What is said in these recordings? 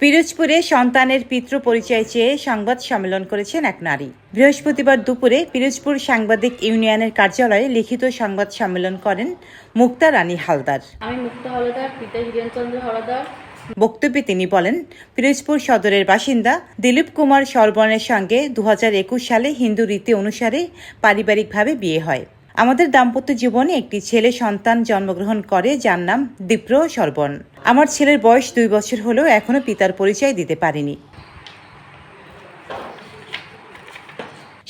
পিরোজপুরে সন্তানের পিতৃ পরিচয় চেয়ে সংবাদ সম্মেলন করেছেন এক নারী। বৃহস্পতিবার দুপুরে পিরোজপুর সাংবাদিক ইউনিয়নের কার্যালয়ে লিখিত সংবাদ সম্মেলন করেন মুক্তা রানী হালদার। আমি মুক্তা হালদার, পিতা হিরেনচন্দ্র হালদার। বক্তব্যে তিনি বলেন, পিরোজপুর সদরের বাসিন্দা দিলীপ কুমার সরবনের সঙ্গে 2021 সালে হিন্দু রীতি অনুসারে পারিবারিকভাবে বিয়ে হয়। আমাদের দাম্পত্য জীবনে একটি ছেলে সন্তান জন্মগ্রহণ করে, যার নাম দীপ্র সরবন। আমার ছেলের বয়স 2 বছর হলেও এখনো পিতার পরিচয় দিতে পারিনি।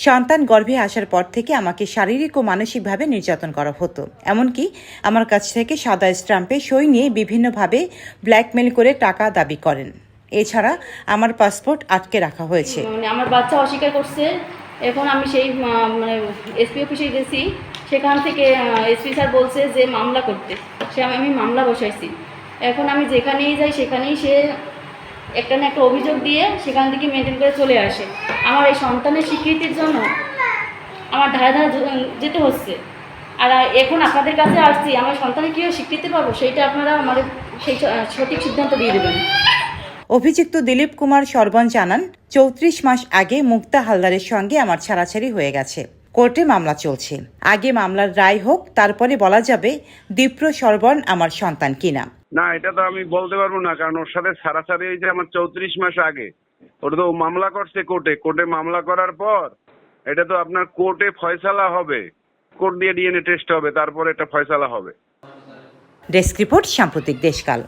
সন্তান গর্ভে আসার পর থেকে আমাকে শারীরিক ও মানসিকভাবে নির্যাতন করা হতো। এমনকি আমার কাছ থেকে সাদা স্ট্যাম্পে সই নিয়ে বিভিন্নভাবে ব্ল্যাকমেল করে টাকা দাবি করেন। এছাড়া আমার পাসপোর্ট আটকে রাখা হয়েছে। আমার বাচ্চা অস্বীকার করছে। এখন আমি সেই এসপি অফিসে গেছি, সেখান থেকে এসপি স্যার বলছে যে মামলা করতে। আমি মামলা বসাইছি। এখন আমি যেখানেই যাই সেখানেই সে একটা না একটা অভিযোগ দিয়ে সেখান থেকে মেনটেন করে চলে আসে। আমার এই সন্তানের স্বীকৃতির জন্য আমার ধারে ধারে যেতে হচ্ছে। আর এখন আপনাদের কাছে আসছি, আমার সন্তানের কীভাবে স্বীকৃতি পাবো সেইটা আপনারা আমাদের সেই সঠিক সিদ্ধান্ত দিয়ে দেবেন। অভিযুক্ত দিলীপ কুমার সরবন জানান, 34 মাস আগে মুক্তা হালদারের সঙ্গে আমার ছাড়াছাড়ি হয়ে গেছে। কোর্টে মামলা চলছে। আগে মামলার রায় হোক, তারপরে বলা যাবে দীপ্র সরবন আমার সন্তান কিনা। না, এটা তো আমি বলতে পারবো না, কারণ ওর সাথে ছাড়াছাড়ি হয়েছে আমার 34 মাস আগে। ওটা তো মামলা করছে কোর্টে মামলা করার পর এটা তো আপনার কোর্টে ফয়সালা হবে, কোর্ট দিয়ে ডিএনএ টেস্ট হবে, তারপরে এটা ফয়সালা হবে। ডেস্ক রিপোর্ট, সাম্প্রতিক দেশকাল।